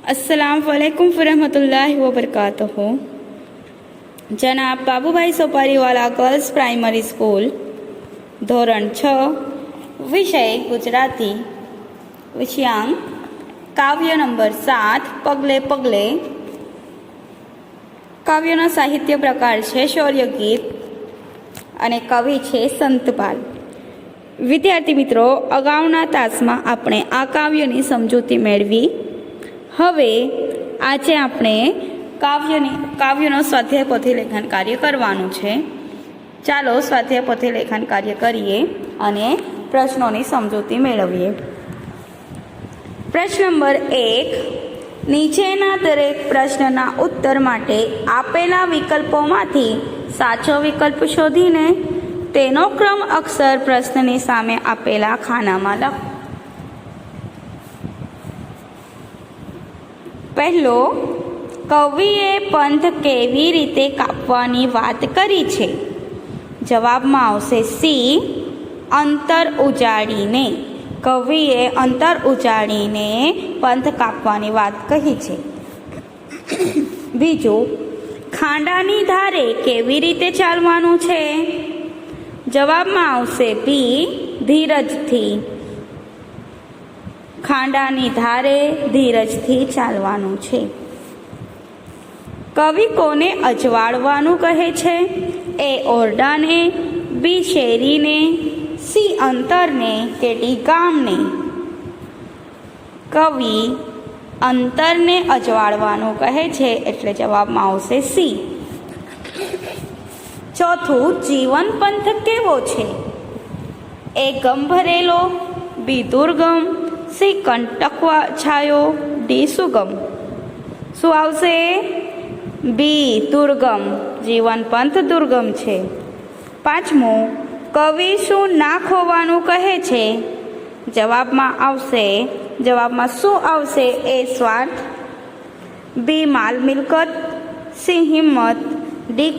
अस्सलामुअलैकुम वरहमतुल्लाहि वबरकातुहू। जनाब बाबूभाई सोपारीवाला गर्ल्स प्राइमरी स्कूल, धोरण 6, विषय गुजराती, विषयांक काव्य नंबर 7 पगले पगले। काव्यનો સાહિત્ય પ્રકાર છે શૌર્ય ગીત અને કવિ છે સંતપાલ। વિદ્યાર્થી મિત્રો, અગાઉના તાસમાં આપણે આ કાવ્યની સમજૂતી મેળવી। હવે આજે આપણે કાવ્યનો સ્વાધ્યાય પોથી લેખન કાર્ય કરવાનું છે। ચાલો સ્વાધ્યાય પોથી લેખન કાર્ય કરીએ અને પ્રશ્નોની સમજૂતી મેળવીએ। પ્રશ્ન નંબર 1, નીચેના દરેક પ્રશ્નના ઉત્તર માટે આપેલા વિકલ્પોમાંથી સાચો વિકલ્પ શોધીને તેનો ક્રમ અક્ષર પ્રશ્નની સામે આપેલા ખાનામાં લખો। પહેલો, કવિએ પંથ કેવી રીતે કાપવાની વાત કરી છે? જવાબમાં આવશે સી, અંતર ઉજાડીને। કવિએ અંતર ઉજાડીને પંથ કાપવાની વાત કહી છે। બીજું, ખાંડાની ધારે કેવી રીતે ચાલવાનું છે? જવાબમાં આવશે બી, ધીરજથી। ખાંડાની ધારે ધીરજથી ચાલવાનું છે। કવિ કોને અજવાળવાનું કહે છે? એ ઓરડાને, બી શેરીને, સી અંતરને કે ડી ગામને? કવિ અંતરને અજવાળવાનું કહે છે એટલે જવાબમાં આવશે સી। ચોથું, જીવન પંથ કેવો છે? એ ગમભરેલો, બી દુર્ગમ, સી કંટકવા છાયો, ડી સુગમ? શું આવશે? બી, દુર્ગમ। જીવન પંથ દુર્ગમ છે। પાંચમું, કવિ શું ના ખોવાનું કહે છે? જવાબમાં શું આવશે? એ સ્વાર્થ, બી માલ મિલકત, સી હિંમત, ડી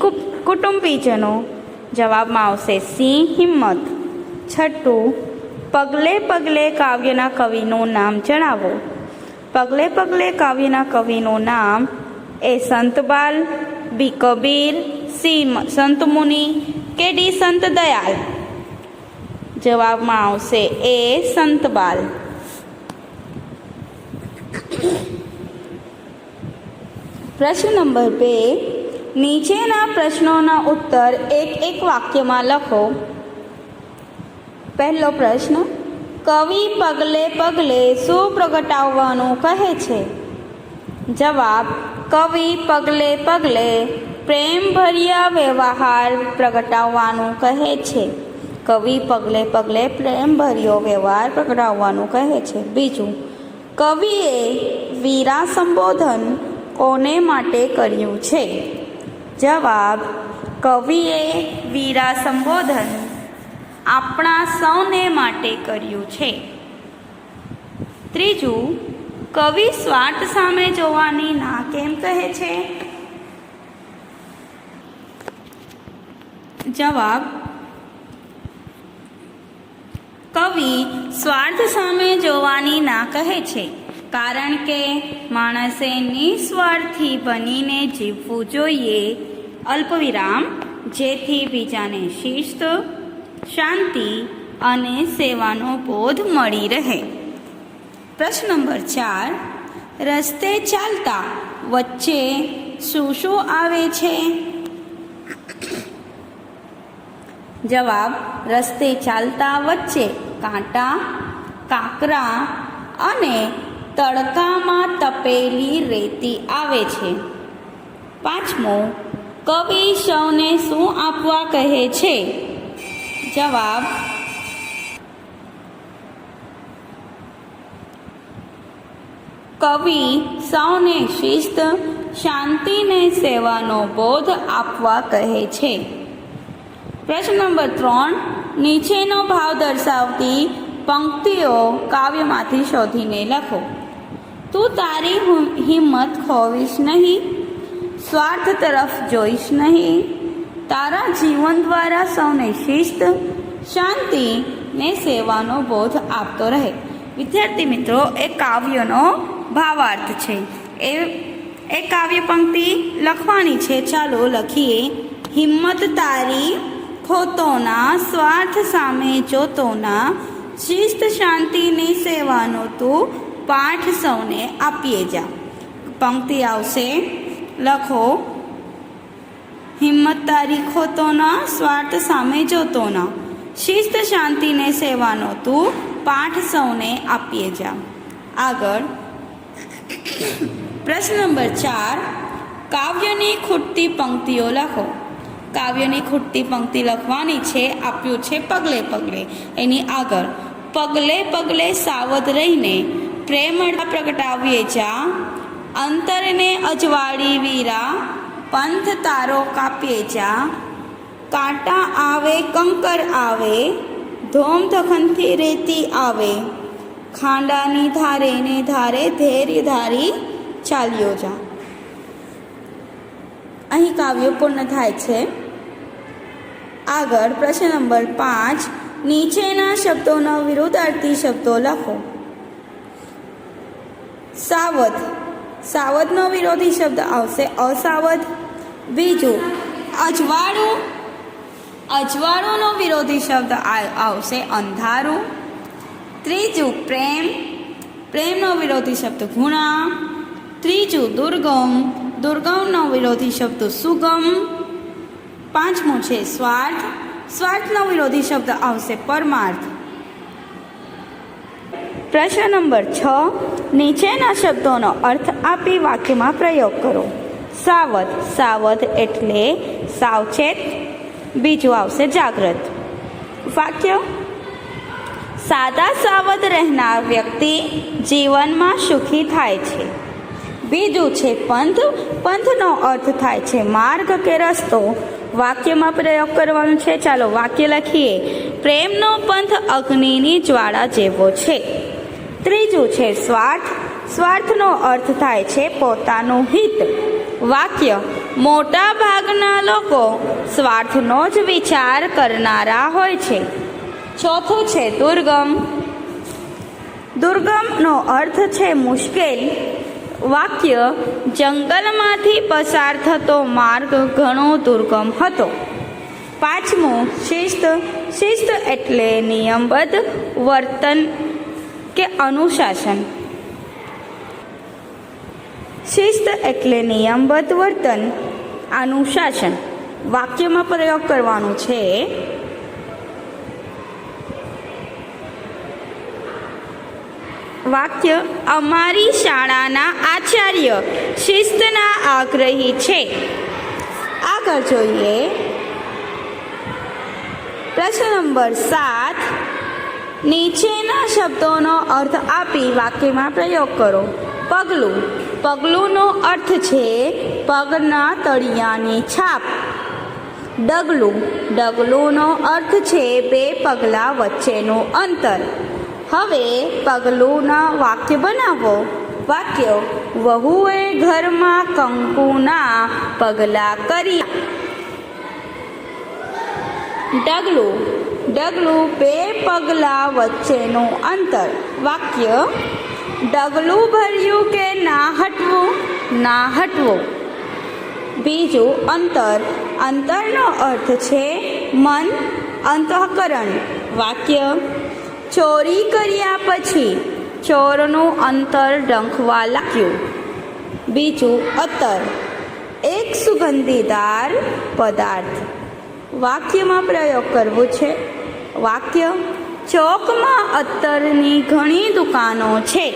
કુટુંબીજનો? જવાબમાં આવશે સી, હિંમત। છઠ્ઠું, પગલે પગલે કાવ્યના કવિનું નામ જણાવો। પગલે પગલે કાવ્યના કવિનું નામ એ સંતબાલ, બી કબીર, સી સંત મુનિ કે ડી સંત દયાલ? જવાબમાં આવશે એ, સંતબાલ। પ્રશ્ન નંબર 2, નીચેના પ્રશ્નોના ઉત્તર એક વાક્યમાં લખો। પહેલો પ્રશ્ન, કવિ પગલે પગલે શું પ્રગટાવવાનું કહે છે? જવાબ, કવિ પગલે પગલે પ્રેમભર્યા વ્યવહાર પ્રગટાવવાનું કહે છે। કવિ પગલે પગલે પ્રેમભર્યો વ્યવહાર પ્રગટાવવાનું કહે છે। બીજું, કવિએ વીરા સંબોધન કોને માટે કર્યું છે? જવાબ, કવિએ વીરા સંબોધન આપણા સૌને માટે કર્યું છે। ત્રીજું, કવિ સ્વાર્થ સામે જોવાની ના કેમ કહે છે? જવાબ, કવિ સ્વાર્થ સામે જોવાની ના કહે છે કારણ કે માણસે નિસ્વાર્થી બનીને જીવવું જોઈએ, અલ્પવિરામ, જેથી બીજાને શિસ્ત, શાંતિ અને સેવાનો બોધ મળી રહે। પ્રશ્ન નંબર 4, રસ્તે ચાલતા વચ્ચે શું શું આવે છે? જવાબ, રસ્તે ચાલતા વચ્ચે કાંટા, કાંકરા અને તડકામાં તપેલી રેતી આવે છે। પાંચમો, કવિ સૌને શું આપવા કહે છે? જવાબ, કવિ સૌને શિસ્ત, શાંતિને સેવાનો બોધ આપવા કહે છે। પ્રશ્ન નંબર 3, નીચેનો ભાવ દર્શાવતી પંક્તિઓ કાવ્યમાંથી શોધીને લખો। તું તારી હિંમત ખોવીશ નહીં, સ્વાર્થ તરફ જોઈશ નહીં, તારા જીવન દ્વારા સૌને શિસ્ત, શાંતિ ને સેવાનો બોધ આપતો રહે। વિદ્યાર્થી મિત્રો, એ કાવ્યનો ભાવાર્થ છે. એ કાવ્ય પંક્તિ લખવાની છે. ચાલો લખીએ. હિંમત તારી ખોતોના, સ્વાર્થ સામે જોતોના, શિસ્ત શાંતિની સેવાનો તું પાઠ સૌને આપીએ જા. પંક્તિ આવશે, લખો. હિંમત તારી ખોતોના, સ્વાર્થ સામે જોતોના, શિસ્ત શાંતિને સેવાનો તું પાઠ સૌને આપીએ જા. આગળ પ્રશ્ન નંબર 4, કાવ્યની ખૂટતી પંક્તિઓ લખો. કાવ્યની ખૂટતી પંક્તિ લખવાની છે. આપ્યું છે પગલે પગલે. એની આગળ પગલે પગલે સાવધ રહીને પ્રેમળા પ્રગટાવીએ જા, અંતરને અજવાળી વીરા, પંથ તારો કાપીએ જા, કાંટા આવે કંકર આવે, ધોમ ધખનથી રેતી આવે, ખાંડાની ધારે ને ધારે ધૈર્ય ધારી ચાલ્યો જા. અહીં કાવ્ય પૂર્ણ થાય છે. આગળ પ્રશ્ન નંબર 5, નીચેના શબ્દોનો વિરુદ્ધાર્થી શબ્દો લખો. સાવધ. સાવધનો વિરોધી શબ્દ આવશે અસાવધ. બીજું અજવાળું. અજવાળુંનો વિરોધી શબ્દ આવશે અંધારું. ત્રીજું પ્રેમ. પ્રેમનો વિરોધી શબ્દ ગુણા. ત્રીજું દુર્ગમ. દુર્ગમનો વિરોધી શબ્દ સુગમ. પાંચમું છે સ્વાર્થ. સ્વાર્થનો વિરોધી શબ્દ આવશે પરમાર્થ. પ્રશ્ન નંબર 6, નીચેના શબ્દોનો અર્થ આપી વાક્યમાં પ્રયોગ કરો. સાવધ. સાવધ એટલે સાવચેત. બીજું આવશે જાગ્રત. વાક્ય: સાદા સાવધ રહેનાર વ્યક્તિ જીવનમાં સુખી થાય છે. બીજું છે પંથ. પંથનો અર્થ થાય છે માર્ગ કે રસ્તો. વાક્યમાં પ્રયોગ કરવાનો છે. ચાલો વાક્ય લખીએ. પ્રેમનો પંથ અગ્નિની જ્વાળા જેવો છે. ત્રીજું છે સ્વાર્થ. સ્વાર્થનો અર્થ થાય છે પોતાનું હિત. વાક્ય: મોટા ભાગના લોકો સ્વાર્થનો જ વિચાર કરનારા હોય છે. ચોથું છે દુર્ગમ. દુર્ગમનો અર્થ છે મુશ્કેલ. વાક્ય: જંગલમાંથી પસાર થતો માર્ગ ઘણો દુર્ગમ હતો. પાંચમું શિસ્ત. શિસ્ત એટલે નિયમબદ્ધ વર્તન કે અનુશાસન. શિસ્ત એટલે નિયમબદ્ધ વર્તન, અનુશાસન. વાક્યમાં પ્રયોગ કરવાનું છે. વાક્ય: અમારી શાળાના આચાર્ય શિસ્તના આગ્રહી છે. આગળ જોઈએ. પ્રશ્ન નંબર 7, નીચેના શબ્દોનો અર્થ આપી વાક્યમાં પ્રયોગ કરો. પગલું. પગલુંનો અર્થ છે પગના તળિયાની છાપ. ડગલું. ડગલુંનો અર્થ છે 2 પગલાં વચ્ચેનું અંતર. હવે પગલુંના વાક્ય બનાવો. વાક્ય: વહુએ ઘરમાં કંકુના પગલાં કર્યા. ડગલું. ડગલું 2 પગલાં વચ્ચેનું અંતર. વાક્ય: ડગલું ભર્યું કે ના હટવું. ના હટવું. બીજું અંતર. અંતરનો અર્થ છે મન, અંતઃકરણ. વાક્ય: ચોરી કર્યા પછી ચોરનું અંતર ડંખવા લાગ્યું. બીજું અત્તર. એક સુગંધીદાર પદાર્થ. વાક્યમાં પ્રયોગ કરવો છે. વાક્ય: ચોકમાં અત્તરની ઘણી દુકાનો છે.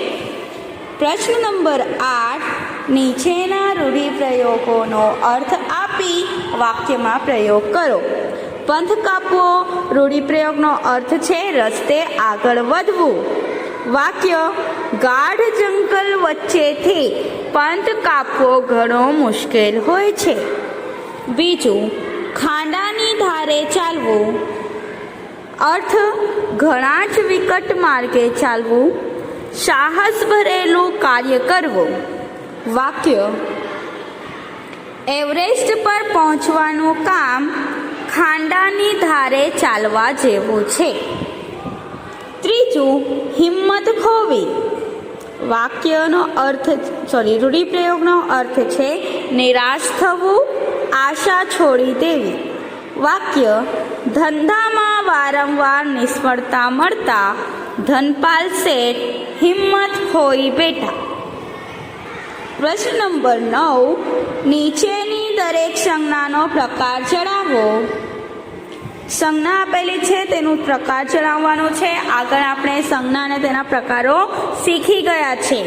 પ્રશ્ન નંબર 8, નીચેના રૂઢિપ્રયોગોનો અર્થ આપી વાક્યમાં પ્રયોગ કરો. પંથ કાપવો. રૂઢિપ્રયોગનો અર્થ છે રસ્તે આગળ વધવું. વાક્ય: ગાઢ જંગલ વચ્ચેથી પંથ કાપવો ઘણો મુશ્કેલ હોય છે. બીજું, ખાંડાની ધારે ચાલવું. અર્થ: ઘણા જ વિકટ માર્ગે ચાલવું, સાહસ ભરેલું કાર્ય કરવું. વાક્ય: એવરેસ્ટ પર પહોંચવાનું કામ ખાંડાની ધારે ચાલવા જેવું છે. ત્રીજું, હિંમત ખોવી. વાક્યનો અર્થ રૂઢિપ્રયોગનો અર્થ છે નિરાશ થવું, આશા છોડી દેવી. વાક્ય: ધંધામાં વારંવાર નિષ્ફળતા મળતા ધનપાલ શેઠ હિંમત ખોઈ બેઠા. પ્રશ્ન નંબર 9, નીચેની દરેક સંજ્ઞાનો પ્રકાર જણાવો. સંજ્ઞા આપેલી છે તેનું પ્રકાર જણાવવાનું છે. આગળ આપણે સંજ્ઞા અને તેના પ્રકારો શીખી ગયા છે.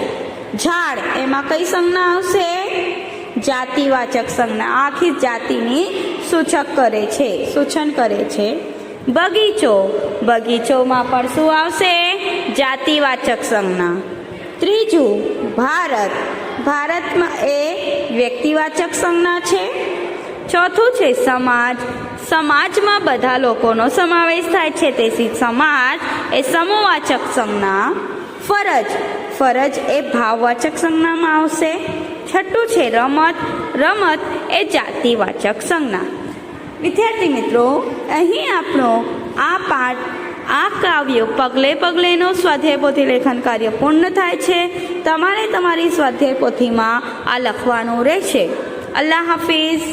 ઝાડ, એમાં કઈ સંજ્ઞા આવશે? જાતિવાચક સંજ્ઞા. આખી જાતિની સૂચન કરે છે. બગીચો, બગીચોમાં પણ શું આવશે? જાતિવાચક સંજ્ઞા. ત્રીજું, ભારત, ભારતમાં એ વ્યક્તિવાચક સંજ્ઞા છે. ચોથું છે સમાજ, સમાજમાં બધા લોકોનો સમાવેશ થાય છે, તેથી સમાજ એ સમૂહવાચક સંજ્ઞા. ફરજ, ફરજ એ ભાવવાચક સંજ્ઞામાં આવશે. છઠ્ઠું છે રમત, રમત એ જાતિવાચક સંજ્ઞા. વિદ્યાર્થી મિત્રો, અહીં આપણો આ કાવ્ય પગલે પગલેનો સ્વાધ્યાય પોથી લેખન કાર્ય પૂર્ણ થાય છે. તમારે તમારી સ્વાધ્યાય પોથીમાં આ લખવાનું રહેશે. અલ્લાહ હાફિઝ.